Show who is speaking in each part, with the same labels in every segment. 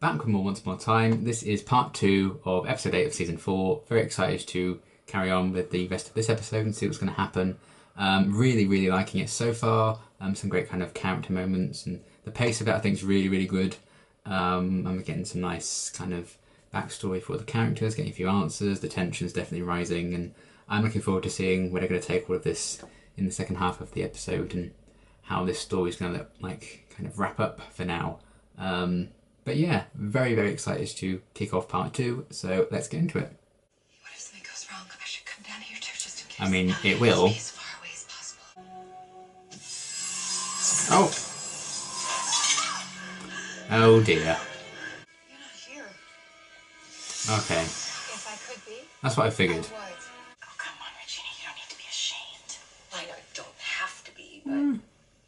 Speaker 1: Back with more Once More Time. This is part 2 of episode 8 of season 4. Very excited to carry on with the rest of this episode and see what's going to happen. Really liking it so far. Some great kind of character moments, and the pace of it I think is really good. And we're getting some nice kind of backstory for the characters, getting a few answers. The tension's definitely rising, and I'm looking forward to seeing where they're going to take all of this in the second half of the episode and how this story's going to kind of wrap up for now. But yeah, very excited to kick off part 2, so let's get into it.
Speaker 2: What if something goes wrong? I should come down here too, just in case.
Speaker 1: I mean, it will.
Speaker 2: Be as far away as possible.
Speaker 1: Oh dear.
Speaker 2: You're not here.
Speaker 1: Okay.
Speaker 2: If I could be,
Speaker 1: That's what I
Speaker 2: I
Speaker 1: figured.
Speaker 2: would. Oh, come on, Regina, you don't need to be ashamed. I don't have to be, but...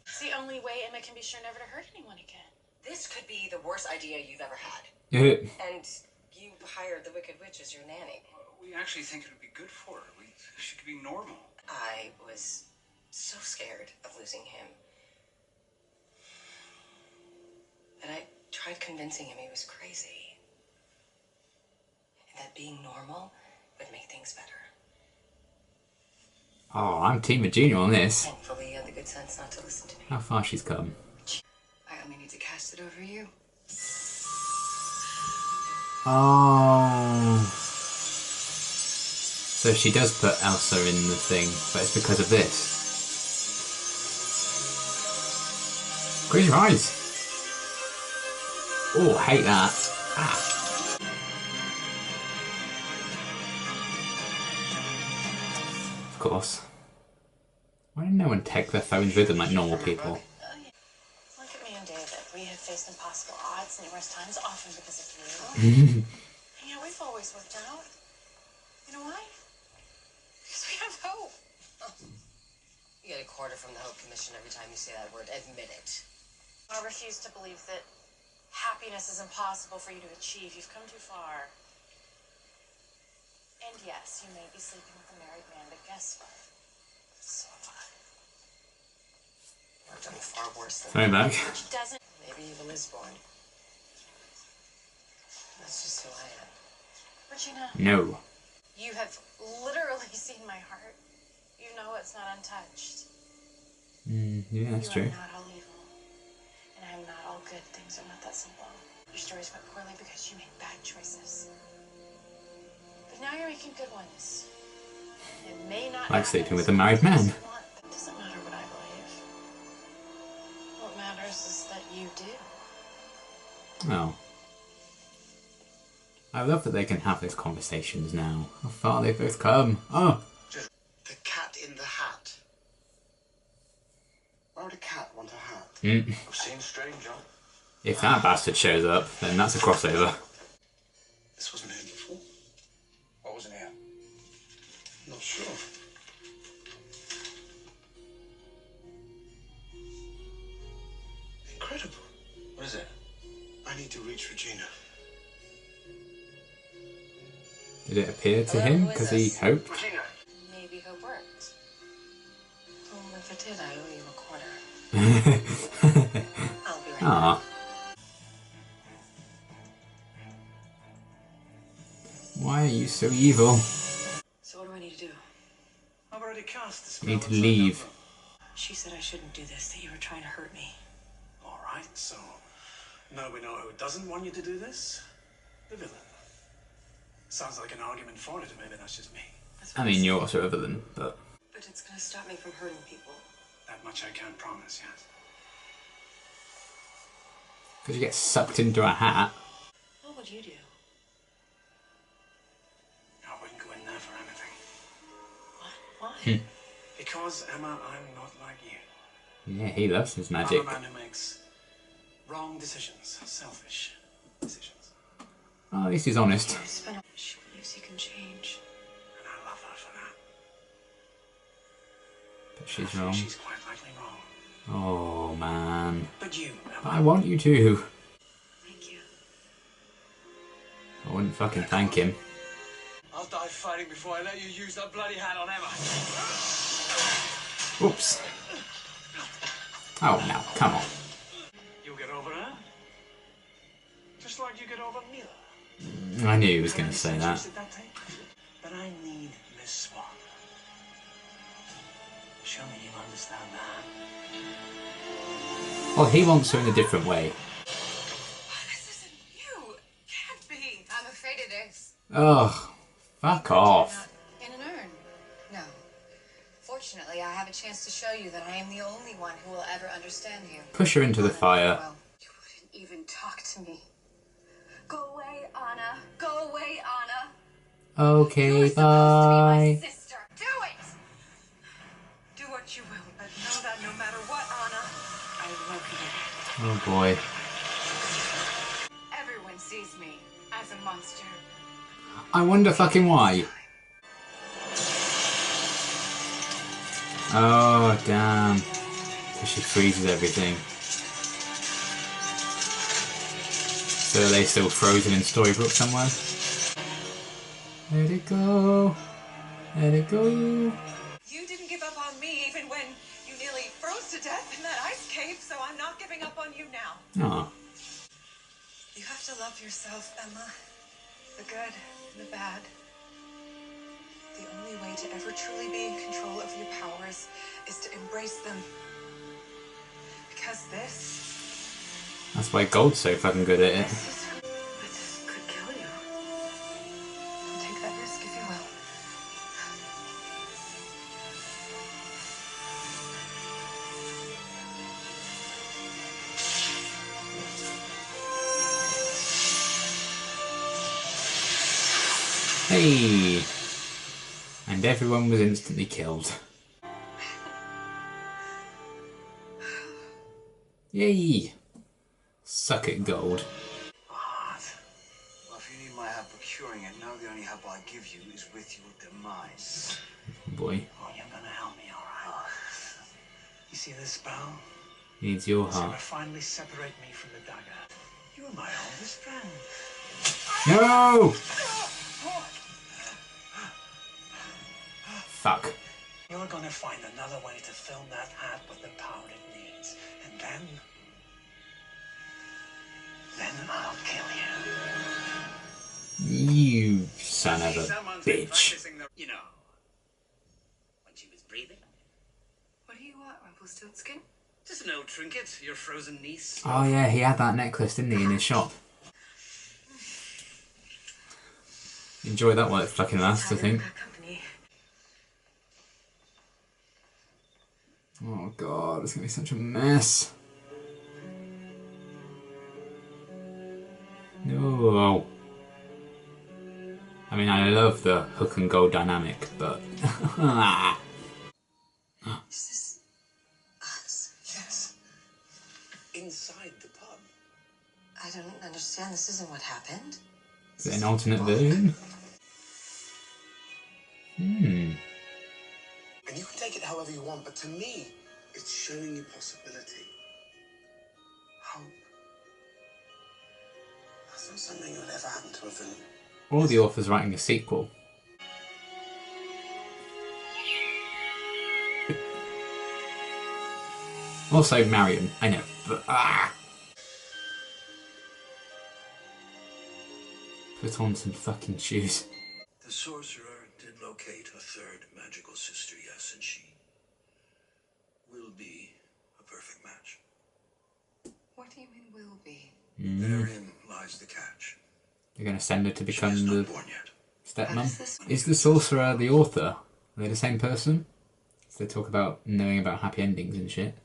Speaker 3: It's the only way Emma can be sure never to hurt anyone again.
Speaker 2: This could be the worst idea you've ever had. And you hired the Wicked Witch as your nanny.
Speaker 4: We actually think it would be good for her. She could be normal.
Speaker 2: I was so scared of losing him. And I tried convincing him he was crazy. And that being normal would make things better.
Speaker 1: Oh, I'm Team Regina on this.
Speaker 2: Thankfully, he had the good sense not to listen to me.
Speaker 1: How far she's come.
Speaker 2: I only need to cast it over you.
Speaker 1: Oh. So she does put Elsa in the thing, but it's because of this. Close your eyes. Oh, I hate that. Ah. Of course. Why didn't no one take their phones with them like normal people?
Speaker 3: Look at me and David. We have faced impossible odds numerous times, often because of you. And yeah, we've always worked out. You know why? Because we have hope.
Speaker 2: You get a quarter from the Hope Commission every time you say that word. Admit it.
Speaker 3: I refuse to believe that happiness is impossible for you to achieve. You've come too far. And yes, you may be sleeping with a married man, but guess what? So have I.
Speaker 2: I've done far worse than
Speaker 1: Coming back.
Speaker 3: Which doesn't...
Speaker 2: Maybe evil is born. That's just who I am.
Speaker 3: Regina,
Speaker 1: No.
Speaker 3: you have literally seen my heart. You know it's not untouched.
Speaker 1: Yeah, that's
Speaker 3: You
Speaker 1: true.
Speaker 3: are not all evil. And I am not all good. Things are not that simple. Your stories went poorly because you made bad choices. But now you're making good ones. It may not
Speaker 1: Like
Speaker 3: happen
Speaker 1: sleeping with
Speaker 3: as
Speaker 1: a married man.
Speaker 3: as you want. It doesn't matter what I believe. What matters is that you do.
Speaker 1: Oh. I love that they can have those conversations now. How far they've both come. Oh!
Speaker 4: The cat in the hat. Why would a cat want a hat? I've seen stranger.
Speaker 1: If that bastard shows up, then that's a crossover.
Speaker 4: This wasn't here before. What wasn't here? Not sure. Incredible. What is it? I need to reach Regina.
Speaker 1: Did it appear to
Speaker 2: Hello,
Speaker 1: him
Speaker 2: who is
Speaker 1: because he
Speaker 2: this?
Speaker 1: hoped?
Speaker 4: Regina!
Speaker 3: Maybe hope worked.
Speaker 2: Well, if it did, I owe you a quarter. I'll be right back.
Speaker 1: Ah. Why are you so evil?
Speaker 2: So what do I need to do?
Speaker 4: I've already cast the spell.
Speaker 1: You need to
Speaker 4: inside
Speaker 1: leave.
Speaker 4: that book.
Speaker 2: She said I shouldn't do this, that you were trying to hurt me.
Speaker 4: Alright, so now we know who doesn't want you to do this. The villain. Sounds like an argument for it, or maybe that's just me.
Speaker 2: That's
Speaker 1: I
Speaker 2: what
Speaker 1: mean,
Speaker 2: said.
Speaker 1: you're also a villain, but...
Speaker 2: But it's gonna stop me from hurting people.
Speaker 4: That much I can't promise yet.
Speaker 1: Because you get sucked into a hat.
Speaker 2: What would you do?
Speaker 4: I wouldn't go in there for anything.
Speaker 2: What? Why?
Speaker 4: Because, Emma, I'm not like you.
Speaker 1: Yeah, he loves his magic.
Speaker 4: I'm a man who makes wrong decisions, selfish decisions.
Speaker 1: Oh, at least he's honest.
Speaker 2: She believes you can change.
Speaker 4: And I love her for that.
Speaker 1: But she's
Speaker 4: I think
Speaker 1: wrong.
Speaker 4: She's quite likely wrong.
Speaker 1: Oh, man.
Speaker 4: But you, Emma.
Speaker 1: I want you to.
Speaker 2: Thank you.
Speaker 1: I wouldn't fucking thank him.
Speaker 4: I'll die fighting before I let you use that bloody hat on Emma.
Speaker 1: Oops. Oh, now, come on.
Speaker 4: You'll get over her. Just like you get over Mila?
Speaker 1: I knew he was going to say that.
Speaker 4: But I need Miss Swan. Show me you understand that.
Speaker 1: Well, he wants her in a different way.
Speaker 3: This isn't you. Can't be. I'm afraid it is.
Speaker 1: Oh, fuck off.
Speaker 3: In an urn. No. Fortunately, I have a chance to show you that I am the only one who will ever understand you.
Speaker 1: Push her into the fire.
Speaker 3: Well, you wouldn't even talk to me. Go away, Anna. Go away, Anna.
Speaker 1: Okay,
Speaker 3: You're supposed to be my
Speaker 1: bye.
Speaker 3: sister. Do it! Do what you will, but know that no matter what, Anna, I love you.
Speaker 1: Oh boy.
Speaker 3: Everyone sees me as a monster.
Speaker 1: I wonder fucking why. Oh, damn. So she freezes everything. So are they still frozen in Storybrooke somewhere? Let it go. Let it go.
Speaker 3: You didn't give up on me even when you nearly froze to death in that ice cave, so I'm not giving up on you now.
Speaker 1: Oh.
Speaker 3: You have to love yourself, Emma. The good and the bad. The only way to ever truly be in control of your powers is to embrace them. Because this
Speaker 1: That's why Gold's so fucking good at it.
Speaker 3: this could kill you. Don't take that risk if you will.
Speaker 1: Hey! And everyone was instantly killed. Yay! Suck it, Gold.
Speaker 5: What? Well, if you need my help procuring it, now the only help I give you is with your demise.
Speaker 1: Boy.
Speaker 4: Oh, you're gonna help me, alright? You see this spell?
Speaker 1: Needs your
Speaker 4: It's gonna
Speaker 1: heart.
Speaker 4: finally separate me from the dagger. You are my oldest friend.
Speaker 1: No! Fuck.
Speaker 4: You're gonna find another way to fill that hat with the power it needs. And then I'll kill you.
Speaker 1: You son of a bitch.
Speaker 6: You know, when she was breathing.
Speaker 3: What do you want, Rumpelstiltskin?
Speaker 6: Just an old trinket, your frozen niece.
Speaker 1: Oh yeah, he had that necklace, didn't he, in his shop? Enjoy that while it fucking lasts, I think.
Speaker 3: Company.
Speaker 1: Oh god, it's gonna be such a mess. No. I mean, I love the hook and gold dynamic, but...
Speaker 3: Is this us?
Speaker 4: Yes. Inside the pub.
Speaker 3: I don't understand. This isn't what happened.
Speaker 1: Is it an alternate version? Hmm.
Speaker 5: And you can take it however you want, but to me, it's showing you possibility. Hope. That's not something that would ever happen to a villain.
Speaker 1: Or the author's writing a sequel. Also, Marion. I know, but Put on some fucking shoes.
Speaker 7: The sorcerer did locate a third magical sister, yes, and she will be a perfect match.
Speaker 3: What do you mean will be?
Speaker 7: Therein lies the catch.
Speaker 1: You're going to send her to
Speaker 7: She
Speaker 1: become
Speaker 7: is
Speaker 1: the
Speaker 7: not born yet.
Speaker 1: stepmom? Is the sorcerer the author? Are they the same person? So they talk about knowing about happy endings and shit.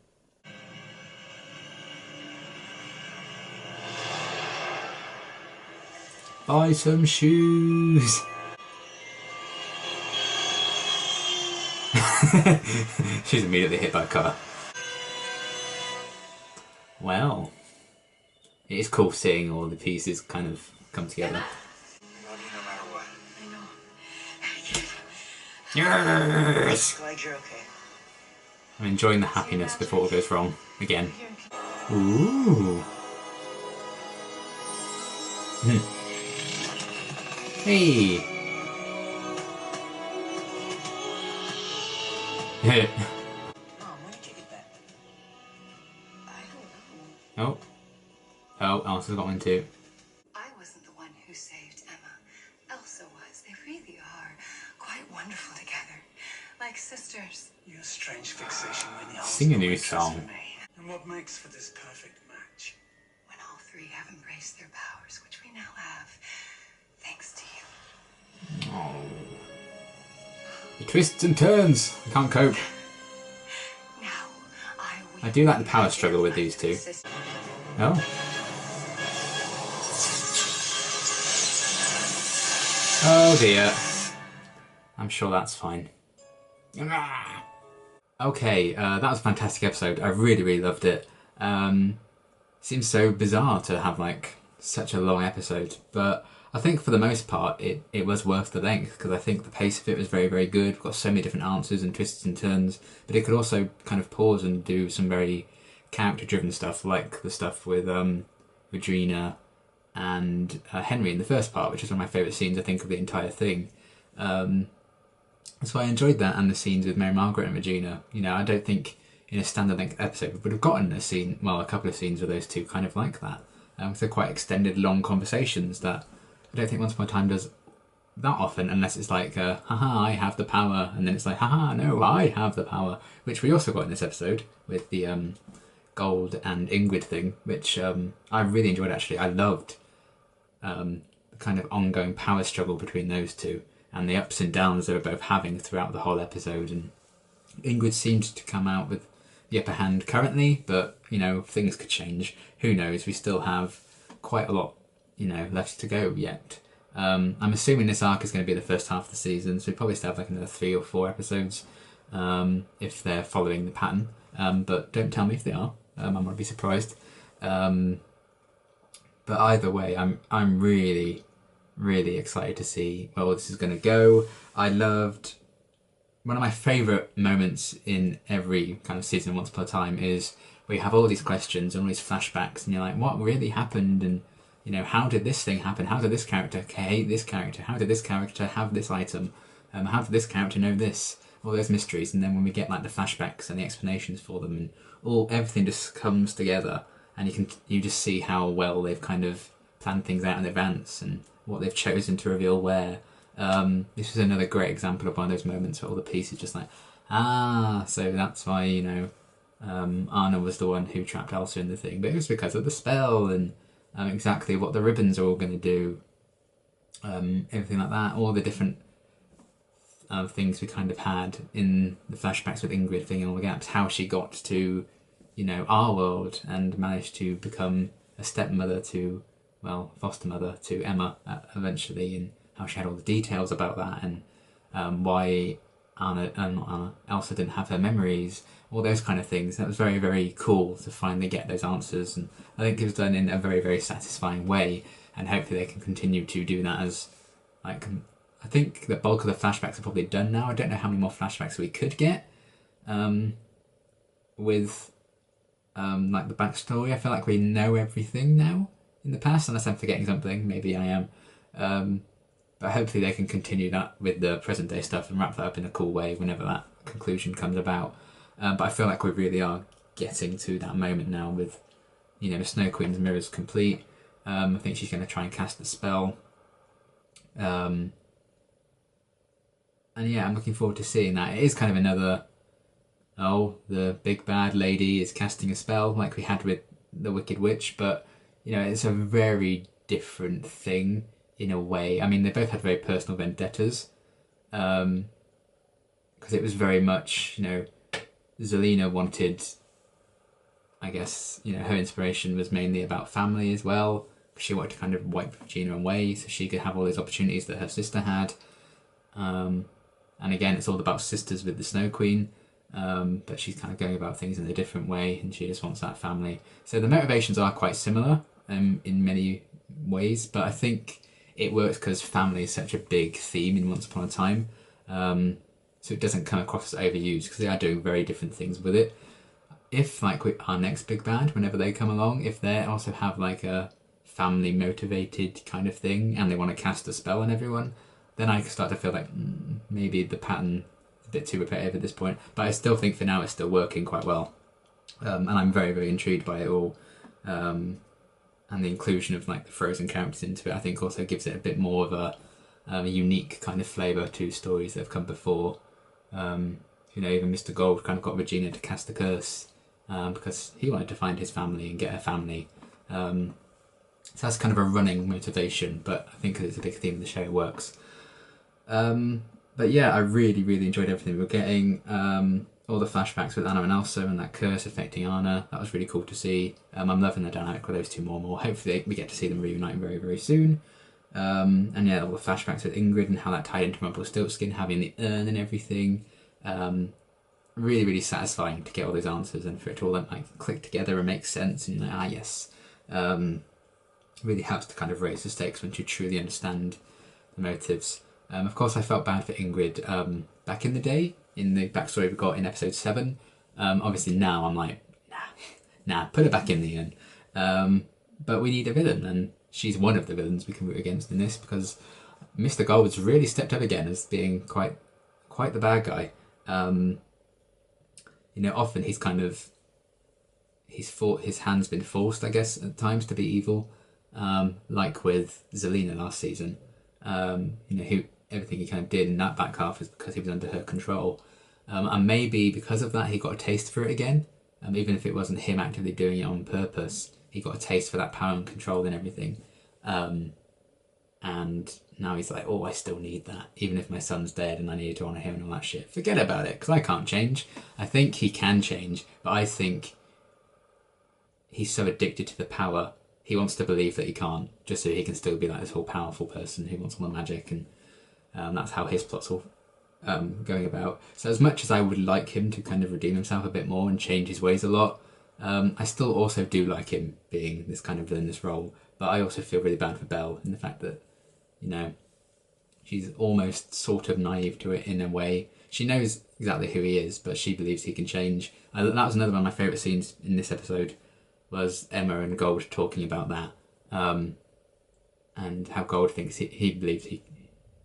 Speaker 1: Buy some shoes! She's immediately hit by a car. Well, it is cool seeing all the pieces kind of come together.
Speaker 5: I love you no matter what.
Speaker 3: I know.
Speaker 1: Yes!
Speaker 3: Glad you're okay.
Speaker 1: I'm enjoying the happiness before it goes wrong again. Ooh. Hey.
Speaker 3: Mom, when did you get that? I don't know.
Speaker 1: Oh. Oh, Alice has got one too.
Speaker 3: I wonderful together, like sisters.
Speaker 4: Your strange fixation with the
Speaker 1: Sing a new
Speaker 4: interest
Speaker 1: song.
Speaker 4: in me. And what makes for this perfect match?
Speaker 3: When all three have embraced their powers, which we now have, thanks to you.
Speaker 1: Oh. The twists and turns. I can't cope.
Speaker 3: Now,
Speaker 1: I do like the power struggle with these two. Oh. Oh dear. I'm sure that's fine. Okay, that was a fantastic episode. I really, really loved it. Seems so bizarre to have like such a long episode, but I think for the most part it was worth the length, because I think the pace of it was very, very good. We've got so many different answers and twists and turns, but it could also kind of pause and do some very character-driven stuff, like the stuff with Regina and Henry in the first part, which is one of my favourite scenes, I think, of the entire thing. So I enjoyed that, and the scenes with Mary Margaret and Regina. You know, I don't think in a standard length episode we would have gotten a scene, well, a couple of scenes with those two kind of like that. They're quite extended, long conversations that I don't think Once Upon a Time does that often, unless it's like, haha, I have the power, and then it's like, haha, no, I have the power, which we also got in this episode with the Gold and Ingrid thing, which I really enjoyed, actually. I loved the kind of ongoing power struggle between those two, and the ups and downs they were both having throughout the whole episode. And Ingrid seems to come out with the upper hand currently, but, you know, things could change. Who knows? We still have quite a lot, you know, left to go yet. I'm assuming this arc is going to be the first half of the season, so we probably still have like another 3 or 4 episodes if they're following the pattern. But don't tell me if they are. I might be surprised. But either way, I'm really, really excited to see where all this is going to go. I loved... One of my favourite moments in every kind of season of Once Upon a Time is where you have all these questions and all these flashbacks, and you're like, what really happened? And, you know, how did this thing happen? How did this character hate this character? How did this character have this item? How did this character know this? All those mysteries. And then when we get like the flashbacks and the explanations for them, and everything just comes together, and you just see how well they've kind of planned things out in advance and what they've chosen to reveal where. This is another great example of one of those moments where all the pieces just like, so that's why, you know, Anna was the one who trapped Elsa in the thing, but it was because of the spell, and exactly what the ribbons are all going to do, everything like that, all the different things we kind of had in the flashbacks with Ingrid filling all the gaps, how she got to, you know, our world and managed to become a stepmother to, well, foster mother to Emma eventually, and how she had all the details about that, and why Elsa didn't have her memories, all those kind of things. That was very, very cool to finally get those answers, and I think it was done in a very, very satisfying way, and hopefully they can continue to do that. As like, I think the bulk of the flashbacks are probably done now. I don't know how many more flashbacks we could get with like the backstory. I feel like we know everything now in the past, unless I'm forgetting something. Maybe I am. But hopefully they can continue that with the present day stuff and wrap that up in a cool way whenever that conclusion comes about. But I feel like we really are getting to that moment now with, you know, the Snow Queen's mirrors complete. I think she's going to try and cast the spell. And yeah, I'm looking forward to seeing that. It is kind of another, the big bad lady is casting a spell like we had with the Wicked Witch, but, you know, it's a very different thing. In a way, I mean, they both had very personal vendettas, because it was very much, you know, Zelina wanted, I guess, you know, her inspiration was mainly about family as well. She wanted to kind of wipe Regina away so she could have all those opportunities that her sister had. And again, it's all about sisters with the Snow Queen, but she's kind of going about things in a different way, and she just wants that family. So the motivations are quite similar in many ways, but I think it works because family is such a big theme in Once Upon a Time, so it doesn't come across as overused, because they are doing very different things with it. If, like, our next big bad, whenever they come along, if they also have, like, a family motivated kind of thing, and they want to cast a spell on everyone, then I start to feel like maybe the pattern is a bit too repetitive at this point. But I still think for now it's still working quite well, and I'm very, very intrigued by it all. And the inclusion of like the Frozen characters into it, I think, also gives it a bit more of a unique kind of flavour to stories that have come before. You know, even Mr. Gold kind of got Regina to cast the curse because he wanted to find his family and get her family. So that's kind of a running motivation, but I think it's a big theme of the show, it works. But yeah, I really, really enjoyed everything we were getting. All the flashbacks with Anna and Elsa and that curse affecting Anna, that was really cool to see. I'm loving the dynamic with those two more and more. Hopefully we get to see them reunite very, very soon. And yeah, all the flashbacks with Ingrid and how that tied into Rumpelstiltskin, having the urn and everything. Really, really satisfying to get all those answers and for it to all like click together and make sense. And you're like, yes. Really helps to kind of raise the stakes once you truly understand the motives. Of course, I felt bad for Ingrid back in the day, in the backstory we got in episode 7. Obviously now I'm like, nah, put her back in the urn. But we need a villain, and she's one of the villains we can root against in this, because Mr. Gold's really stepped up again as being quite the bad guy. You know, often his hand's been forced, I guess, at times to be evil. Like with Zelina last season. You know, everything he kind of did in that back half is because he was under her control. And maybe because of that he got a taste for it again. Even if it wasn't him actively doing it on purpose, he got a taste for that power and control and everything. And now he's like, oh, I still need that. Even if my son's dead and I needed to honour him and all that shit. Forget about it, because I can't change. I think he can change, but I think he's so addicted to the power, he wants to believe that he can't, just so he can still be like this whole powerful person who wants all the magic, and that's how his plot's all going about. So as much as I would like him to kind of redeem himself a bit more and change his ways a lot, I still also do like him being this kind of villainous role. But I also feel really bad for Belle in the fact that, you know, she's almost sort of naive to it in a way. She knows exactly who he is, but she believes he can change. That was another one of my favourite scenes in this episode, was Emma and Gold talking about that, and how Gold thinks he believes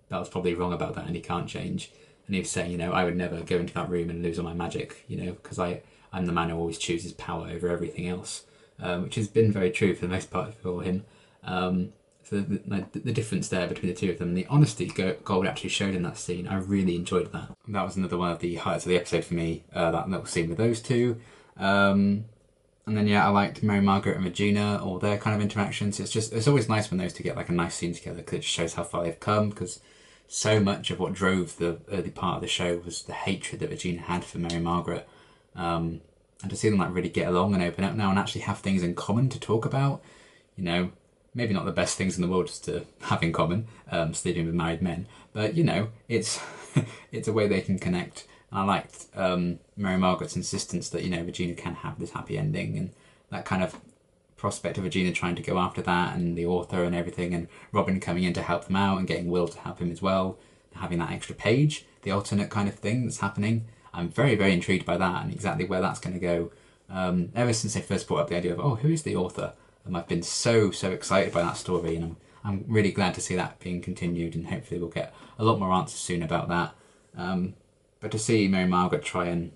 Speaker 1: Belle's probably wrong about that and he can't change. And he was saying, you know, I would never go into that room and lose all my magic, you know, because I'm the man who always chooses power over everything else, which has been very true for the most part for him. So the difference there between the two of them, the honesty Gold actually showed in that scene, I really enjoyed that. That was another one of the highlights of the episode for me, that little scene with those two. And then yeah, I liked Mary Margaret and Regina, all their kind of interactions. It's always nice when those two get like a nice scene together, because it just shows how far they've come, because so much of what drove the early part of the show was the hatred that Regina had for Mary Margaret. And to see them like really get along and open up now and actually have things in common to talk about, you know, maybe not the best things in the world just to have in common, sleeping with married men, but you know, it's it's a way they can connect. And I liked Mary Margaret's insistence that, you know, Regina can have this happy ending, and that kind of prospect of Regina trying to go after that, and the author and everything, and Robin coming in to help them out and getting Will to help him as well, having that extra page, the alternate kind of thing that's happening. I'm very, very intrigued by that and exactly where that's going to go. Ever since they first brought up the idea of, oh, who is the author? I've been so excited by that story, and I'm really glad to see that being continued, and hopefully we'll get a lot more answers soon about that. But to see Mary Margaret try and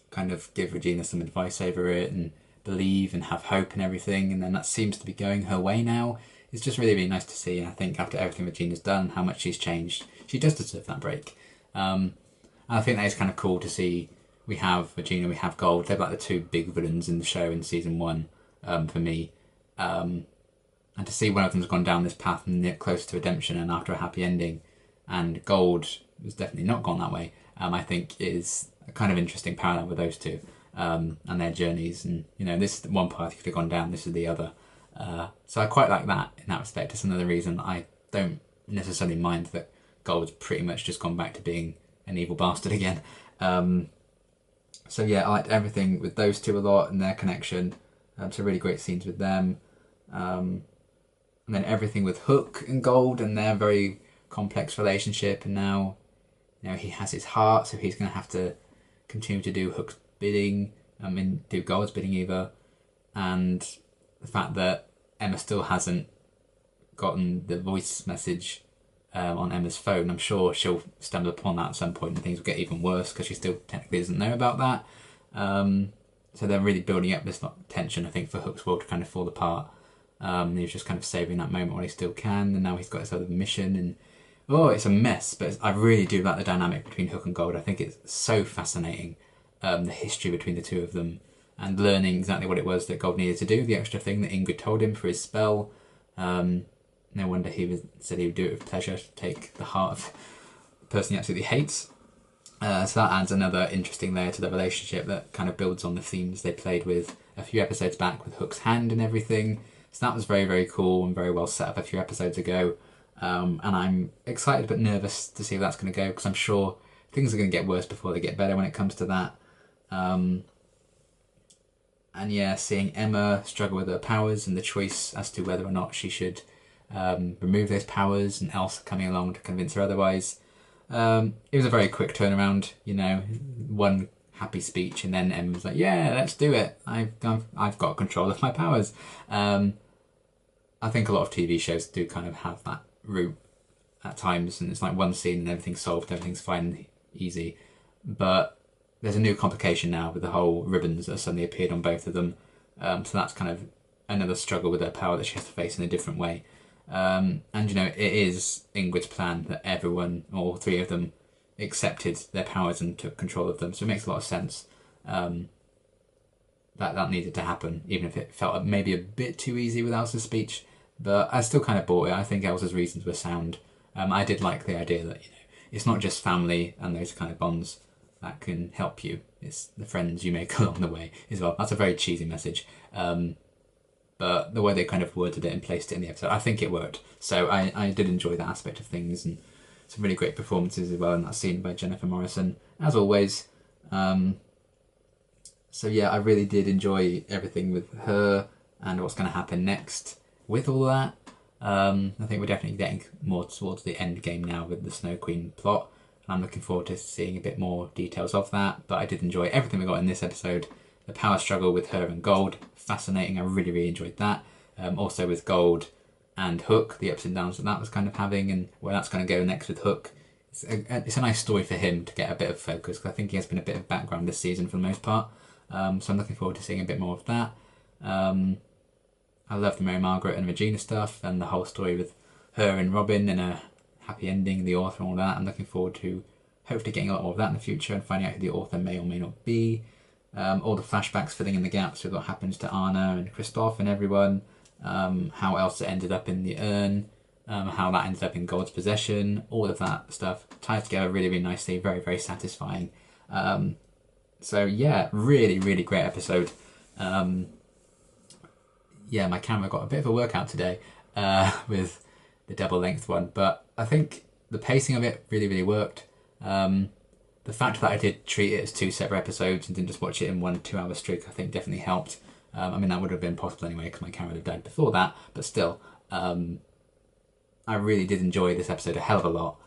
Speaker 1: kind of give Regina some advice over it and believe and have hope and everything, and then that seems to be going her way now, it's just really, really nice to see. And I think after everything Regina's done, how much she's changed, she does deserve that break. And I think that is kind of cool to see. We have Regina, we have Gold. They're like the two big villains in the show in season 1 for me. And to see one of them's gone down this path and get close to redemption and after a happy ending, and Gold has definitely not gone that way, I think is a kind of interesting parallel with those two, and their journeys. And, you know, this is one path you could have gone down, this is the other. So I quite like that in that respect. It's another reason I don't necessarily mind that Gold's pretty much just gone back to being an evil bastard again. So yeah, I liked everything with those two a lot and their connection. So really great scenes with them. And then everything with Hook and Gold and their very complex relationship, and now, you know, he has his heart, so he's going to have to continue to do Hook's bidding, do Gold's bidding either. And the fact that Emma still hasn't gotten the voice message on Emma's phone, I'm sure she'll stumble upon that at some point and things will get even worse because she still technically doesn't know about that. So they're really building up this tension, I think, for Hook's world to kind of fall apart. He was just kind of saving that moment while he still can, and now he's got his other mission, and Oh, it's a mess, but I really do like the dynamic between Hook and Gold. I think it's so fascinating, the history between the two of them, and learning exactly what it was that Gold needed to do, the extra thing that Ingrid told him for his spell. No wonder said he would do it with pleasure, to take the heart of the person he absolutely hates. So that adds another interesting layer to the relationship that kind of builds on the themes they played with a few episodes back with Hook's hand and everything. So that was very, very cool and very well set up a few episodes ago. And I'm excited but nervous to see where that's going to go, because I'm sure things are going to get worse before they get better when it comes to that. And yeah, seeing Emma struggle with her powers and the choice as to whether or not she should remove those powers, and Elsa coming along to convince her otherwise. It was a very quick turnaround, you know, one happy speech, and then Emma was like, "Yeah, let's do it. I've got control of my powers." I think a lot of TV shows do kind of have that route at times, and it's like one scene and everything's solved, everything's fine, easy. But there's a new complication now with the whole ribbons that suddenly appeared on both of them. So that's kind of another struggle with her power that she has to face in a different way. And you know, it is Ingrid's plan that everyone, all three of them, accepted their powers and took control of them. So it makes a lot of sense that needed to happen, even if it felt maybe a bit too easy with Elsa's speech. But I still kind of bought it. I think Elsa's reasons were sound. I did like the idea that, you know, it's not just family and those kind of bonds that can help you. It's the friends you make along the way as well. That's a very cheesy message. But the way they kind of worded it and placed it in the episode, I think it worked. So I did enjoy that aspect of things, and some really great performances as well in that scene by Jennifer Morrison, as always. So yeah, I really did enjoy everything with her and what's going to happen next with all that. I think we're definitely getting more towards the end game now with the Snow Queen plot. I'm looking forward to seeing a bit more details of that, but I did enjoy everything we got in this episode. The power struggle with her and Gold, fascinating. I really, really enjoyed that. Also with Gold and Hook, the ups and downs that was kind of having, and where that's going to go next with Hook. It's a nice story for him to get a bit of focus, because I think he has been a bit of background this season for the most part. So I'm looking forward to seeing a bit more of that. I love the Mary Margaret and Regina stuff, and the whole story with her and Robin and a happy ending, the author and all that. I'm looking forward to hopefully getting a lot more of that in the future and finding out who the author may or may not be. All the flashbacks filling in the gaps with what happens to Anna and Kristoff and everyone. How Elsa ended up in the urn. How that ended up in Gold's possession. All of that stuff ties together really, really nicely. Very, very satisfying. So yeah, really, really great episode. Yeah, my camera got a bit of a workout today with the double length one, but I think the pacing of it really, really worked. The fact that I did treat it as two separate episodes and didn't just watch it in 1 2 hour streak, I think definitely helped. I mean, that would have been possible anyway because my camera would have died before that, but still, I really did enjoy this episode a hell of a lot.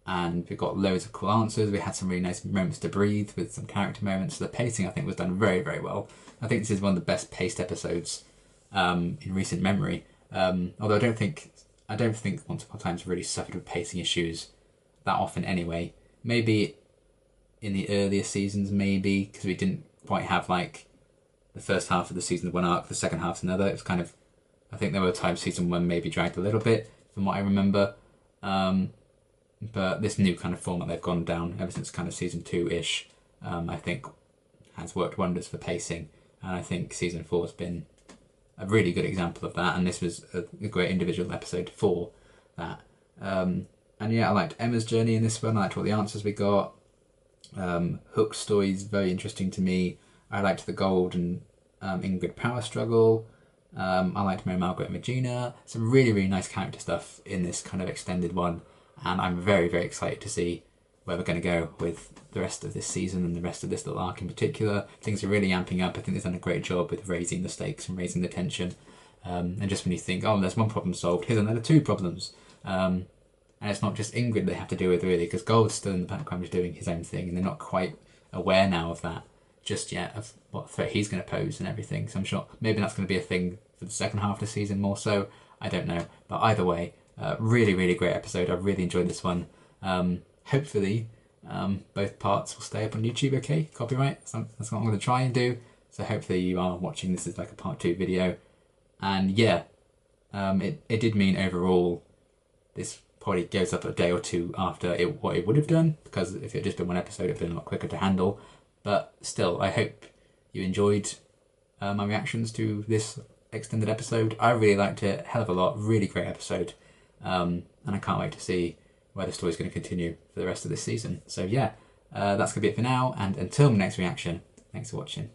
Speaker 1: And we got loads of cool answers. We had some really nice moments to breathe with some character moments. So the pacing, I think, was done very, very well. I think this is one of the best paced episodes in recent memory. Although I don't think Once Upon a Time's really suffered with pacing issues that often anyway. Maybe in the earlier seasons, maybe, because we didn't quite have like the first half of the season one arc, the second half another. It was kind of, I think there were times season one maybe dragged a little bit from what I remember. But this new kind of format they've gone down ever since kind of season 2-ish, I think has worked wonders for pacing. And I think season 4 has been a really good example of that. And this was a great individual episode for that. And yeah, I liked Emma's journey in this one. I liked all the answers we got. Hook's story is very interesting to me. I liked the Gold and Ingrid power struggle. I liked Mary Margaret and Regina. Some really, really nice character stuff in this kind of extended one. And I'm very, very excited to see where we're going to go with the rest of this season and the rest of this little arc in particular. Things are really amping up. I think they've done a great job with raising the stakes and raising the tension. And just when you think, oh, there's one problem solved, here's another 2 problems. And it's not just Ingrid they have to deal with, really, because Gold's still in the background is doing his own thing, and they're not quite aware now of that just yet, of what threat he's going to pose and everything. So I'm sure maybe that's going to be a thing for the second half of the season more so. I don't know. But either way, really, really great episode. I really enjoyed this one. Hopefully, both parts will stay up on YouTube, okay? Copyright? That's what I'm going to try and do. So hopefully you are watching this as like a part 2 video. And yeah, it did mean overall this probably goes up a day or two after what it would have done, because if it had just been one episode, it'd been a lot quicker to handle. But still, I hope you enjoyed my reactions to this extended episode. I really liked it, hell of a lot, really great episode, and I can't wait to see where the story's going to continue for the rest of this season. So yeah, that's going to be it for now, and until my next reaction, thanks for watching.